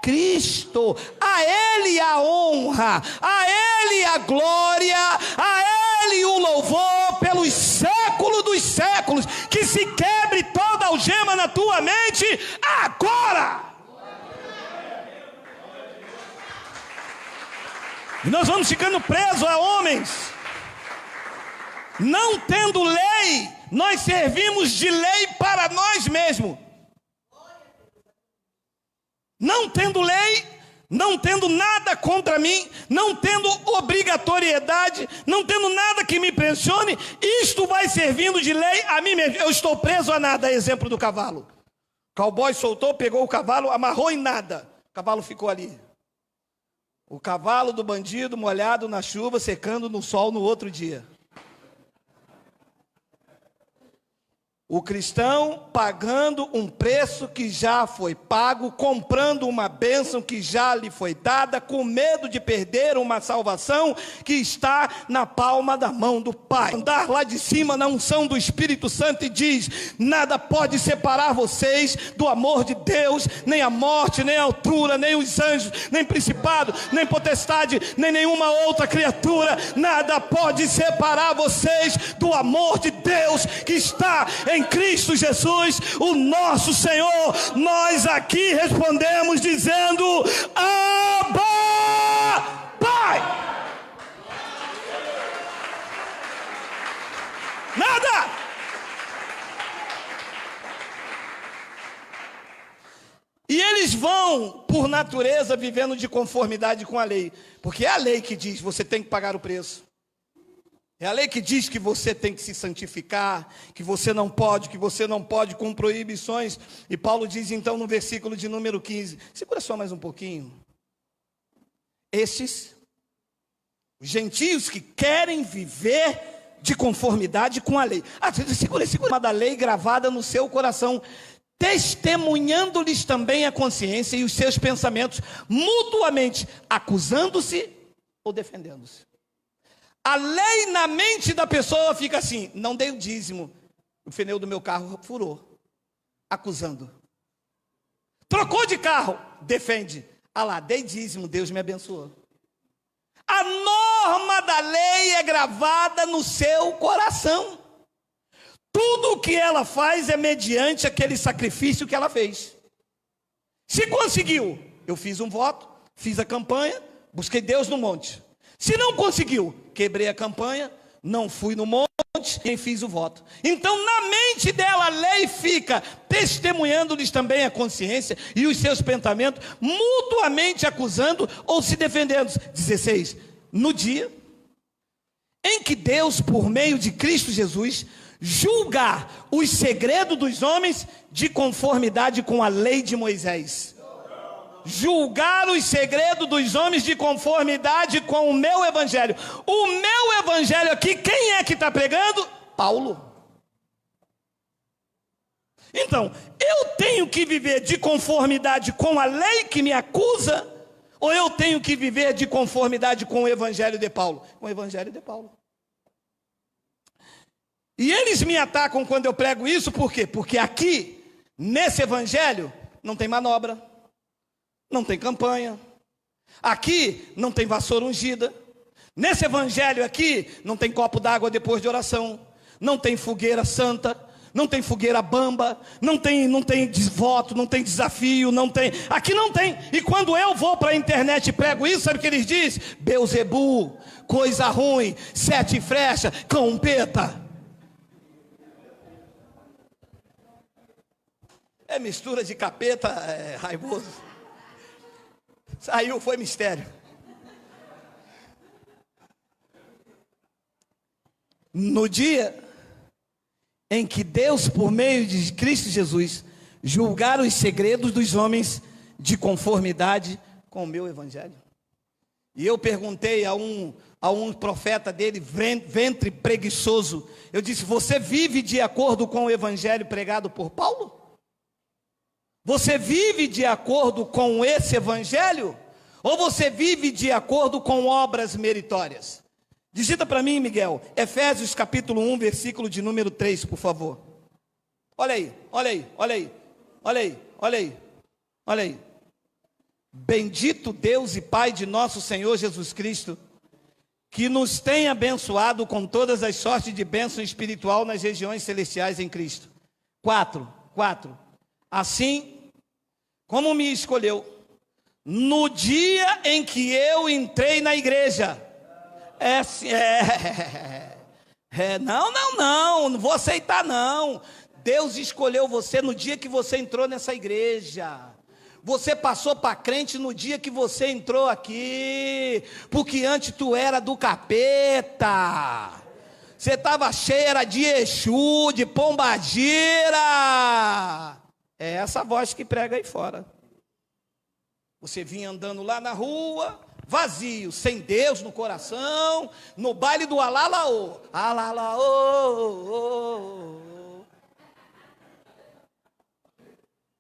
A: Cristo. A Ele a honra, a Ele a glória, a Ele o louvor pelos séculos dos séculos. Que se quebre toda algema na tua mente agora. E nós vamos ficando presos a homens. Não tendo lei, nós servimos de lei para nós mesmos. Não tendo lei, não tendo nada contra mim, não tendo obrigatoriedade, não tendo nada que me pressione, isto vai servindo de lei a mim mesmo. Eu estou preso a nada, exemplo do cavalo. O cowboy soltou, pegou o cavalo, amarrou em nada. O cavalo ficou ali. O cavalo do bandido molhado na chuva, secando no sol no outro dia. O cristão pagando um preço que já foi pago, comprando uma bênção que já lhe foi dada, com medo de perder uma salvação que está na palma da mão do Pai. Andar lá de cima na unção do Espírito Santo e diz: nada pode separar vocês do amor de Deus, nem a morte, nem a altura, nem os anjos, nem principado, nem potestade, nem nenhuma outra criatura. Nada pode separar vocês do amor de Deus que está em Cristo Jesus, o nosso Senhor. Nós aqui respondemos dizendo: Abba, Pai. Nada. E eles vão, por natureza, vivendo de conformidade com a lei, porque é a lei que diz: você tem que pagar o preço. É a lei que diz que você tem que se santificar, que você não pode com proibições. E Paulo diz então no versículo de número 15, segura só mais um pouquinho. Estes, os gentios que querem viver de conformidade com a lei. Segura da lei gravada no seu coração, testemunhando-lhes também a consciência e os seus pensamentos, mutuamente acusando-se ou defendendo-se. A lei na mente da pessoa fica assim: não dei o dízimo, o pneu do meu carro furou, acusando. Trocou de carro, defende. Ah lá, dei dízimo, Deus me abençoou. A norma da lei é gravada no seu coração. Tudo o que ela faz é mediante aquele sacrifício que ela fez. Se conseguiu, eu fiz um voto, fiz a campanha, busquei Deus no monte. Se não conseguiu, quebrei a campanha, não fui no monte, nem fiz o voto. Então na mente dela a lei fica testemunhando-lhes também a consciência e os seus pensamentos, mutuamente acusando ou se defendendo. 16. No dia em que Deus, por meio de Cristo Jesus, julgar os segredos dos homens de conformidade com a lei de Moisés. Julgar os segredos dos homens de conformidade com o meu evangelho. O meu evangelho aqui, quem é que está pregando? Paulo. Então, eu tenho que viver de conformidade com a lei que me acusa, ou eu tenho que viver de conformidade com o evangelho de Paulo? Com o evangelho de Paulo. E eles me atacam quando eu prego isso, por quê? Porque aqui, nesse evangelho, não tem manobra. Não tem campanha. Aqui não tem vassoura ungida. Nesse evangelho aqui não tem copo d'água depois de oração. Não tem fogueira santa. Não tem fogueira bamba. Não tem voto, não tem desafio, não tem. Aqui não tem. E quando eu vou para a internet e prego isso, sabe o que eles dizem? Beuzebu, coisa ruim, 7 flechas, campeta. É mistura de capeta, raivoso. Saiu, foi mistério. No dia em que Deus, por meio de Cristo Jesus, julgar os segredos dos homens de conformidade com o meu evangelho. E eu perguntei a um profeta dele, ventre preguiçoso, eu disse: você vive de acordo com o evangelho pregado por Paulo? Você vive de acordo com esse evangelho? Ou você vive de acordo com obras meritórias? Digita para mim, Miguel, Efésios capítulo 1, versículo de número 3, por favor. Olha aí, olha aí, olha aí, olha aí, olha aí, olha aí. Bendito Deus e Pai de nosso Senhor Jesus Cristo, que nos tem abençoado com todas as sortes de bênção espiritual nas regiões celestiais em Cristo. 4. Assim como me escolheu no dia em que eu entrei na igreja. Não vou aceitar não. Deus escolheu você no dia que você entrou nessa igreja. Você passou para crente no dia que você entrou aqui, porque antes tu era do capeta. Você estava cheia de Exu, de pombagira. É essa voz que prega aí fora. Você vinha andando lá na rua, vazio, sem Deus no coração, no baile do alalaô, alalaô.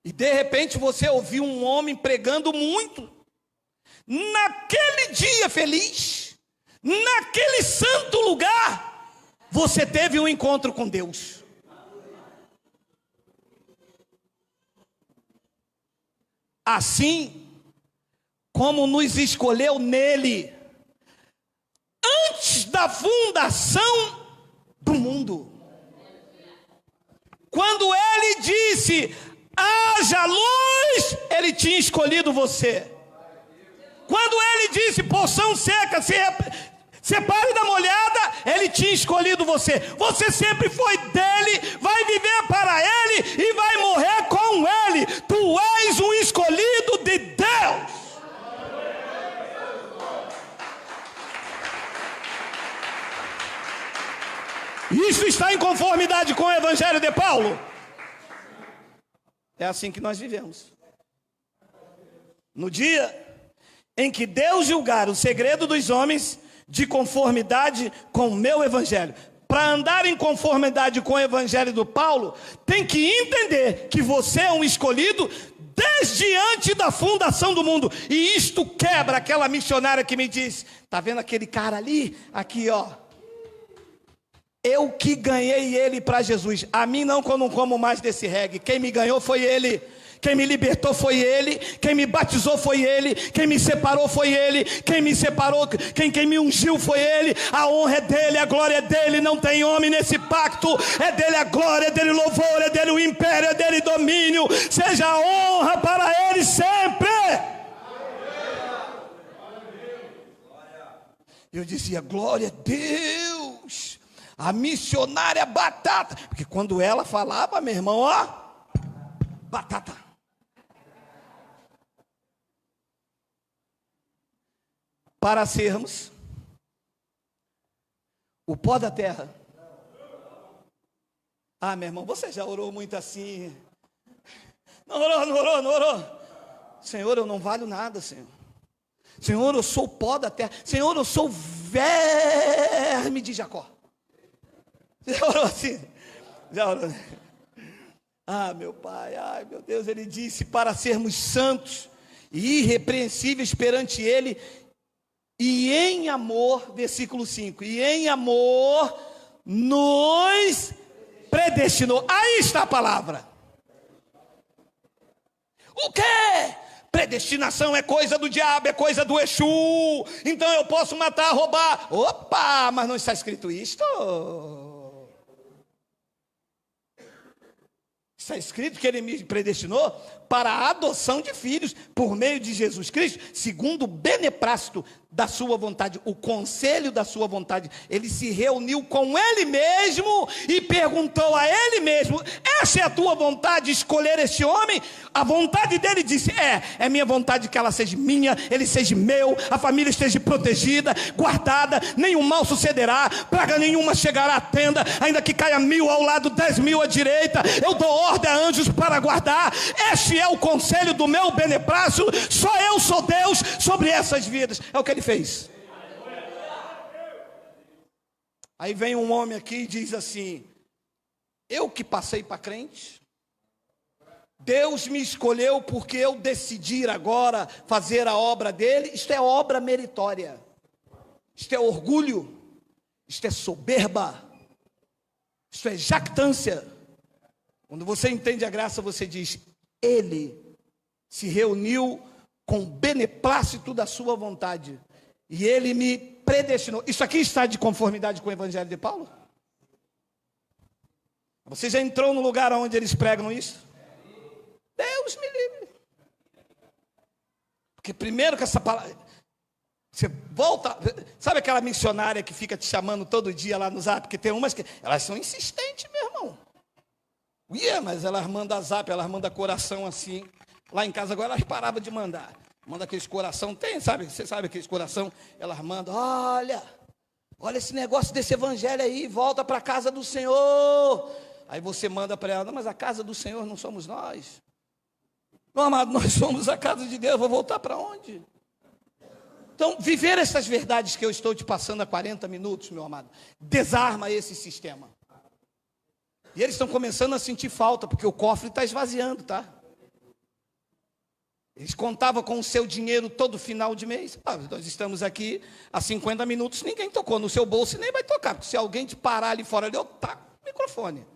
A: E de repente você ouviu um homem pregando muito, naquele dia feliz, naquele santo lugar, você teve um encontro com Deus. Assim como nos escolheu nele, antes da fundação do mundo. Quando ele disse, haja luz, ele tinha escolhido você. Quando ele disse, porção seca, separe da molhada, ele tinha escolhido você. Você sempre foi dele, vai viver para ele e vai morrer com ele. Tu és um escolhido de Deus. Isso está em conformidade com o Evangelho de Paulo? É assim que nós vivemos. No dia em que Deus julgar o segredo dos homens, de conformidade com o meu Evangelho. Para andar em conformidade com o Evangelho do Paulo, tem que entender que você é um escolhido desde antes da fundação do mundo. E isto quebra aquela missionária que me disse, tá vendo aquele cara ali? Aqui ó, eu que ganhei ele para Jesus. A mim não, que eu não como mais desse reggae. Quem me ganhou foi ele. Quem me libertou foi ele. Quem me batizou foi ele. Quem me separou foi ele. Quem me separou, quem me ungiu foi ele. A honra é dele, a glória é dele. Não tem homem nesse pacto. É dele a glória, é dele o louvor, é dele o império, é dele o domínio. Seja a honra para ele sempre. Eu dizia, glória a Deus. A missionária batata. Porque quando ela falava, meu irmão, ó, batata. Para sermos o pó da terra. Ah, meu irmão, você já orou muito assim. Não orou. Senhor, eu não valho nada, Senhor. Senhor, eu sou o pó da terra. Senhor, eu sou o verme de Jacó. Já orou assim? Já orou? Ah, meu Pai, ai meu Deus, ele disse para sermos santos e irrepreensíveis perante ele, e em amor, versículo 5, e em amor nos predestinou. Aí está a palavra. O quê? Predestinação é coisa do diabo, é coisa do Exu, então eu posso matar, roubar. Opa, mas não está escrito isto? Está escrito que ele me predestinou para a adoção de filhos por meio de Jesus Cristo, segundo o beneplácito da sua vontade, o conselho da sua vontade. Ele se reuniu com ele mesmo e perguntou a ele mesmo, essa é a tua vontade, escolher este homem? A vontade dele disse, é minha vontade que ela seja minha, ele seja meu, a família esteja protegida, guardada, nenhum mal sucederá, praga nenhuma chegará à tenda, ainda que caia 1000 ao lado, 10.000 à direita, eu dou ordem a anjos para guardar. Este é o conselho do meu beneplácito, só eu sou Deus sobre essas vidas. É o que ele fez. Aí vem um homem aqui e diz assim, eu que passei para crente, Deus me escolheu porque eu decidi agora fazer a obra dele. Isto é obra meritória, isto é orgulho, isto é soberba, isto é jactância. Quando você entende a graça, você diz, ele se reuniu com o beneplácito da sua vontade, e ele me predestinou. Isso aqui está de conformidade com o Evangelho de Paulo? Você já entrou no lugar onde eles pregam isso? Deus me livre. Porque primeiro que essa palavra, você volta, sabe aquela missionária que fica te chamando todo dia lá no zap? Porque tem umas que, elas são insistentes, meu irmão. Mas elas mandam zap, elas mandam coração assim. Lá em casa agora elas paravam de mandar. Manda aqueles coração, você sabe aqueles coração? Elas mandam, olha esse negócio desse evangelho aí, volta para a casa do Senhor. Aí você manda para ela, não, mas a casa do Senhor não somos nós. Não, amado, nós somos a casa de Deus, vou voltar para onde? Então, viver essas verdades que eu estou te passando há 40 minutos, meu amado, desarma esse sistema. E eles estão começando a sentir falta, porque o cofre está esvaziando, tá? Eles contavam com o seu dinheiro todo final de mês. Nós estamos aqui há 50 minutos, ninguém tocou no seu bolso e nem vai tocar. Porque se alguém te parar ali fora, eu taco o microfone.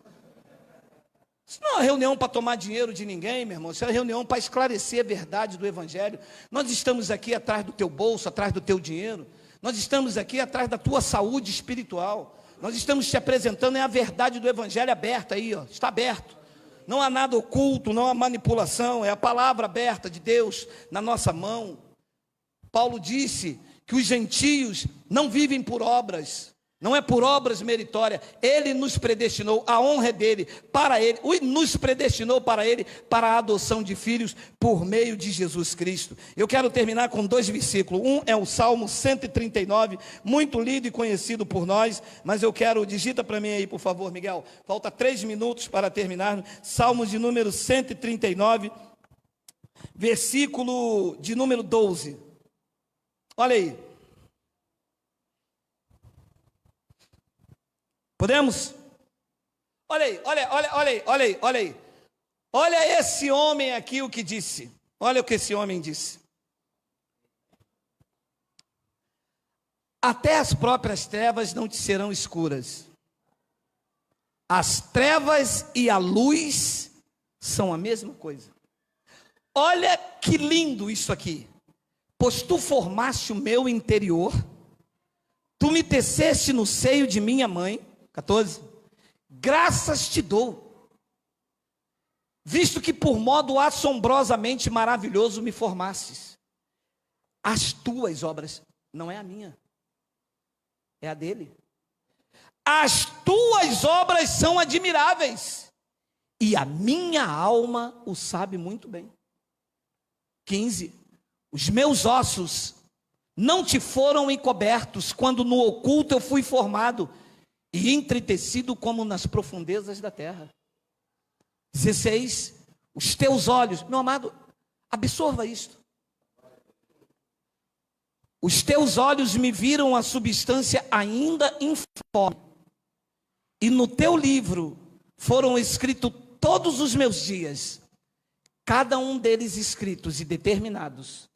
A: Isso não é uma reunião para tomar dinheiro de ninguém, meu irmão. Isso é uma reunião para esclarecer a verdade do Evangelho. Nós estamos aqui atrás do teu bolso, atrás do teu dinheiro. Nós estamos aqui atrás da tua saúde espiritual. Nós estamos te apresentando a verdade do Evangelho aberta aí, ó, está aberto. Não há nada oculto, não há manipulação, é a palavra aberta de Deus na nossa mão. Paulo disse que os gentios não vivem por obras, não é por obras meritórias. Ele nos predestinou, a honra é dele, para ele, nos predestinou para ele, para a adoção de filhos por meio de Jesus Cristo. Eu quero terminar com 2 versículos. Um é o Salmo 139, muito lido e conhecido por nós, mas eu quero, digita para mim aí, por favor, Miguel. Falta 3 minutos para terminar. Salmos de número 139, versículo de número 12. Olha aí. Podemos? Olha aí, olha aí. Olha esse homem aqui o que disse. Olha o que esse homem disse. Até as próprias trevas não te serão escuras. As trevas e a luz são a mesma coisa. Olha que lindo isso aqui. Pois tu formaste o meu interior, tu me teceste no seio de minha mãe. 14. Graças te dou, visto que por modo assombrosamente maravilhoso me formastes. As tuas obras, não é a minha, é a dele. As tuas obras são admiráveis, e a minha alma o sabe muito bem. 15. Os meus ossos não te foram encobertos, quando no oculto eu fui formado, e entretecido como nas profundezas da terra. 16. Os teus olhos, meu amado, absorva isto. Os teus olhos me viram a substância ainda informe, e no teu livro foram escritos todos os meus dias, cada um deles escritos e determinados,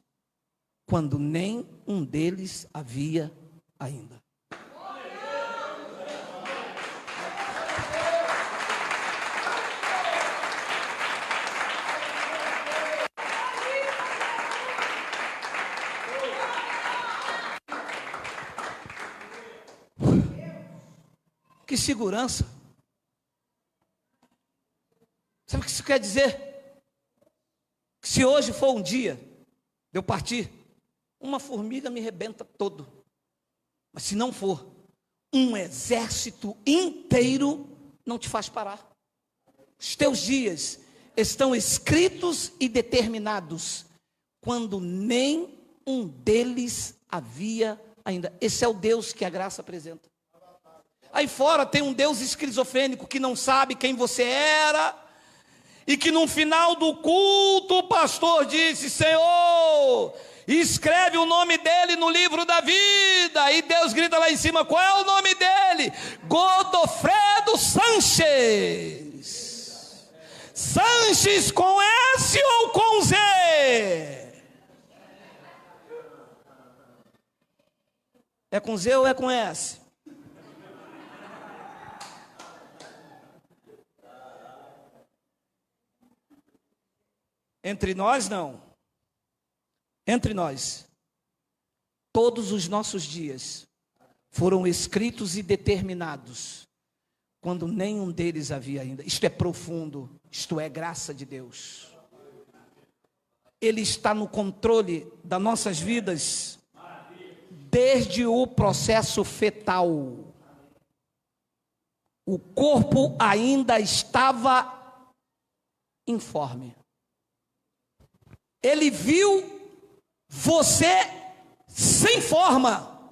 A: quando nem um deles havia ainda. Que segurança. Sabe o que isso quer dizer? Que se hoje for um dia de eu partir, uma formiga me rebenta todo. Mas se não for, um exército inteiro não te faz parar. Os teus dias estão escritos e determinados, quando nem um deles havia ainda. Esse é o Deus que a graça apresenta. Aí fora tem um Deus esquizofrênico que não sabe quem você era, e que no final do culto o pastor disse: Senhor, escreve o nome dele no livro da vida. E Deus grita lá em cima: qual é o nome dele? Godofredo Sanches. Sanches com S ou com Z? É com Z ou é com S? Entre nós, não. Entre nós, todos os nossos dias foram escritos e determinados, quando nenhum deles havia ainda. Isto é profundo, isto é graça de Deus. Ele está no controle das nossas vidas, desde o processo fetal. O corpo ainda estava informe. Ele viu você sem forma.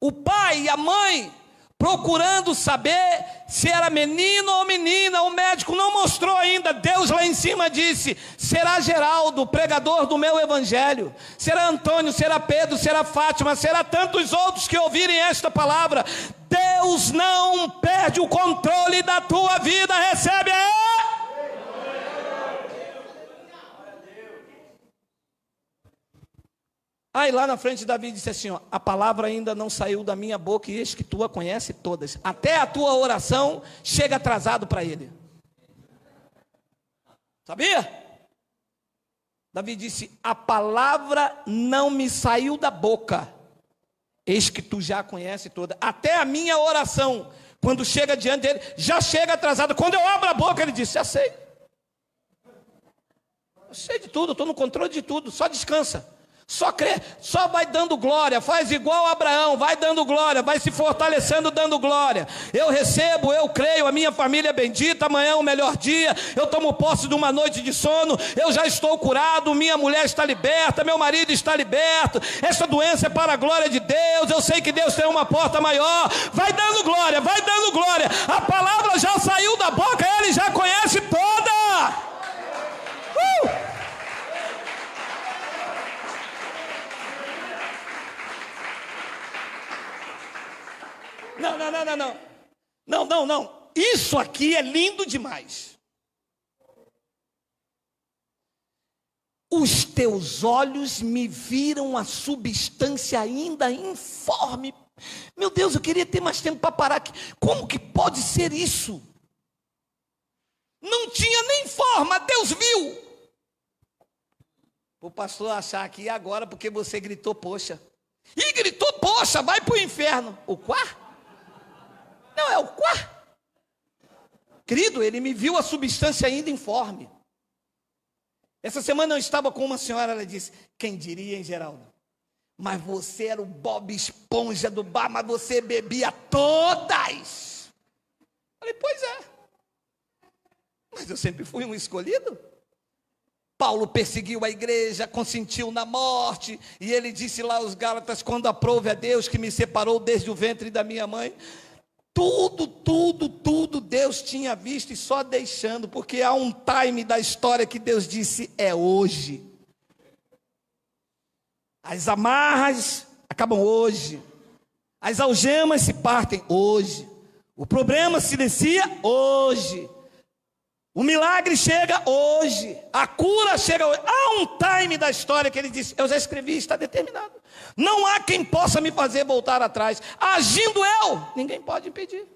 A: O pai e a mãe procurando saber se era menino ou menina, o médico não mostrou ainda. Deus lá em cima disse: será Geraldo, pregador do meu evangelho, será Antônio, será Pedro, será Fátima, será tantos outros que ouvirem esta palavra. Deus não perde o controle da tua vida. Recebe aí. Aí lá na frente Davi disse assim, ó: a palavra ainda não saiu da minha boca, e eis que tu a conhece todas. Até a tua oração chega atrasado para ele. Sabia? Davi disse: a palavra não me saiu da boca, eis que tu já a conhece toda. Até a minha oração, quando chega diante dele, já chega atrasada. Quando eu abro a boca, ele diz: já sei. Eu sei de tudo, estou no controle de tudo, só descansa. Só crê, só vai dando glória, faz igual Abraão, vai dando glória, vai se fortalecendo dando glória. Eu recebo, eu creio, a minha família é bendita, amanhã é o melhor dia, eu tomo posse de uma noite de sono, eu já estou curado, minha mulher está liberta, meu marido está liberto, essa doença é para a glória de Deus, eu sei que Deus tem uma porta maior. Vai dando glória, a palavra já saiu da boca, ele já conhece toda. Não. Isso aqui é lindo demais. Os teus olhos me viram a substância ainda informe. Meu Deus, eu queria ter mais tempo para parar aqui. Como que pode ser isso? Não tinha nem forma, Deus viu. O pastor achar aqui agora porque você gritou poxa. E gritou poxa, vai para o inferno. O quarto? Não, é o quarto. Querido, ele me viu a substância ainda informe. Essa semana eu estava com uma senhora, ela disse: quem diria, hein, Geraldo? Mas você era o Bob Esponja do bar, mas você bebia todas. Falei: pois é. Mas eu sempre fui um escolhido. Paulo perseguiu a igreja, consentiu na morte, e ele disse lá aos Gálatas: quando aprove a Deus que me separou desde o ventre da minha mãe. Tudo Deus tinha visto e só deixando, porque há um time da história que Deus disse: é hoje. As amarras acabam hoje, as algemas se partem hoje, o problema se inicia hoje, o milagre chega hoje, a cura chega hoje. Há um time da história que ele disse: eu já escrevi, está determinado. Não há quem possa me fazer voltar atrás. Agindo eu, ninguém pode impedir.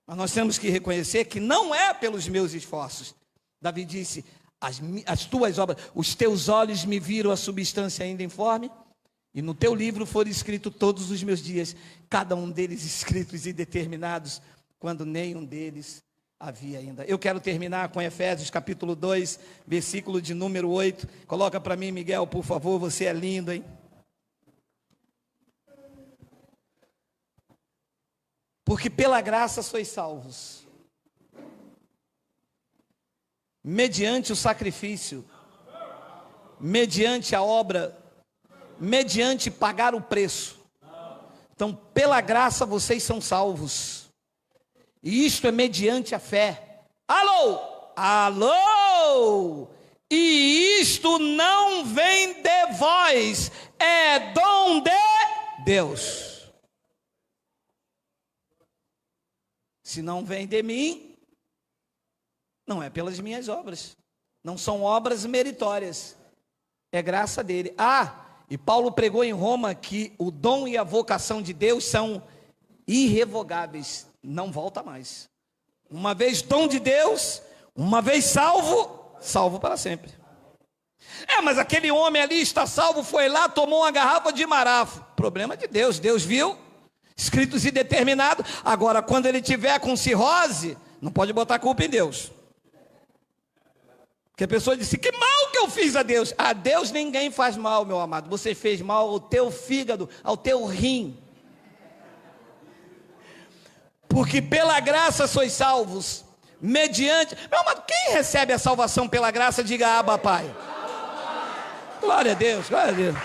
A: Mas nós temos que reconhecer que não é pelos meus esforços. Davi disse: as tuas obras, os teus olhos me viram a substância ainda informe, e no teu livro foram escritos todos os meus dias, cada um deles escritos e determinados, quando nenhum deles havia ainda. Eu quero terminar com Efésios capítulo 2, versículo de número 8. Coloca para mim, Miguel, por favor, você é lindo, hein? Porque pela graça sois salvos, mediante o sacrifício, mediante a obra, mediante pagar o preço. Então, pela graça vocês são salvos, e isto é mediante a fé. Alô! E isto não vem de vós, é dom de Deus. Se não vem de mim, não é pelas minhas obras, não são obras meritórias, é graça dele. E Paulo pregou em Roma que o dom e a vocação de Deus são irrevogáveis, não volta mais. Uma vez dom de Deus, uma vez salvo para sempre. Mas aquele homem ali está salvo, foi lá, tomou uma garrafa de marafo. Problema de Deus, Deus viu, escritos e determinado. Agora, quando ele tiver com cirrose, não pode botar culpa em Deus. Porque a pessoa disse: que mal que eu fiz a Deus. A Deus ninguém faz mal, meu amado. Você fez mal ao teu fígado, ao teu rim. Porque pela graça sois salvos, mediante... Meu amado, quem recebe a salvação pela graça, diga Abba, Pai. Glória a Deus, glória a Deus.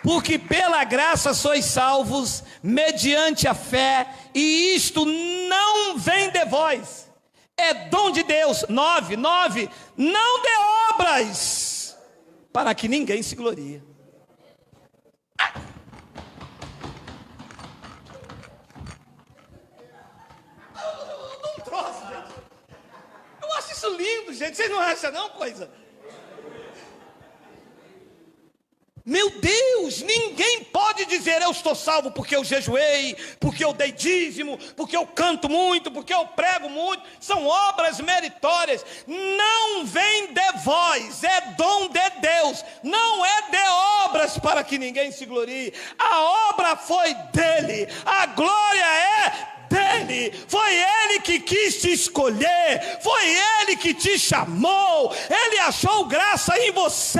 A: Porque pela graça sois salvos, mediante a fé, e isto não vem de vós, é dom de Deus. 9, não de obras, para que ninguém se glorie. Um troço, gente. Eu acho isso lindo, gente. Vocês não acham não, coisa? Meu Deus, ninguém pode dizer eu estou salvo porque eu jejuei, porque eu dei dízimo, porque eu canto muito, porque eu prego muito. São obras meritórias. Não vem de vós, é dom de Deus. Não é de obras para que ninguém se glorie. A obra foi dele, a glória é dele. Foi ele que quis te escolher, foi ele que te chamou, ele achou graça em você,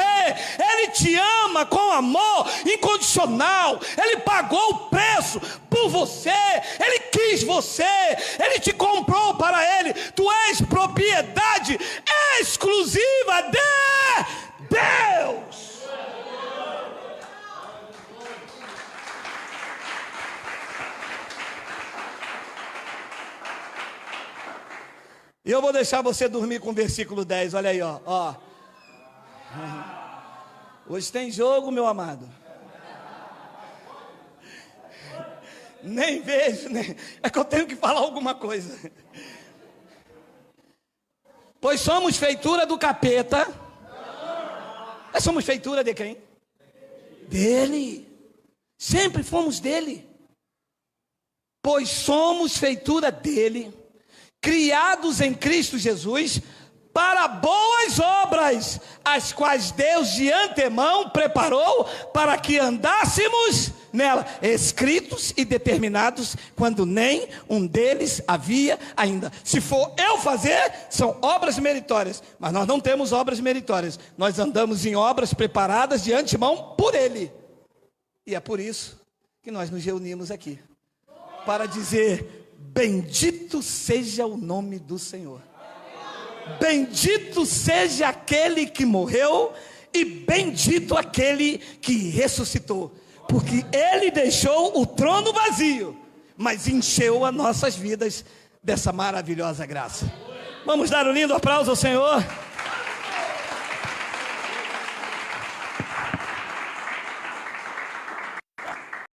A: ele te ama com amor incondicional, ele pagou o preço por você, ele quis você, ele te comprou para ele. Tu és propriedade exclusiva de Deus. E eu vou deixar você dormir com o versículo 10, olha aí, ó. Hoje tem jogo, meu amado. Nem vejo, é que eu tenho que falar alguma coisa. Pois somos feitura do capeta. Nós somos feitura de quem? Dele. Sempre fomos dele. Pois somos feitura dele, criados em Cristo Jesus, para boas obras, as quais Deus de antemão preparou para que andássemos nela, escritos e determinados, quando nem um deles havia ainda. Se for eu fazer, são obras meritórias, mas nós não temos obras meritórias, nós andamos em obras preparadas de antemão por Ele. E é por isso que nós nos reunimos aqui, para dizer: bendito seja o nome do Senhor. Bendito seja aquele que morreu e bendito aquele que ressuscitou. Porque ele deixou o trono vazio, mas encheu as nossas vidas dessa maravilhosa graça. Vamos dar um lindo aplauso ao Senhor.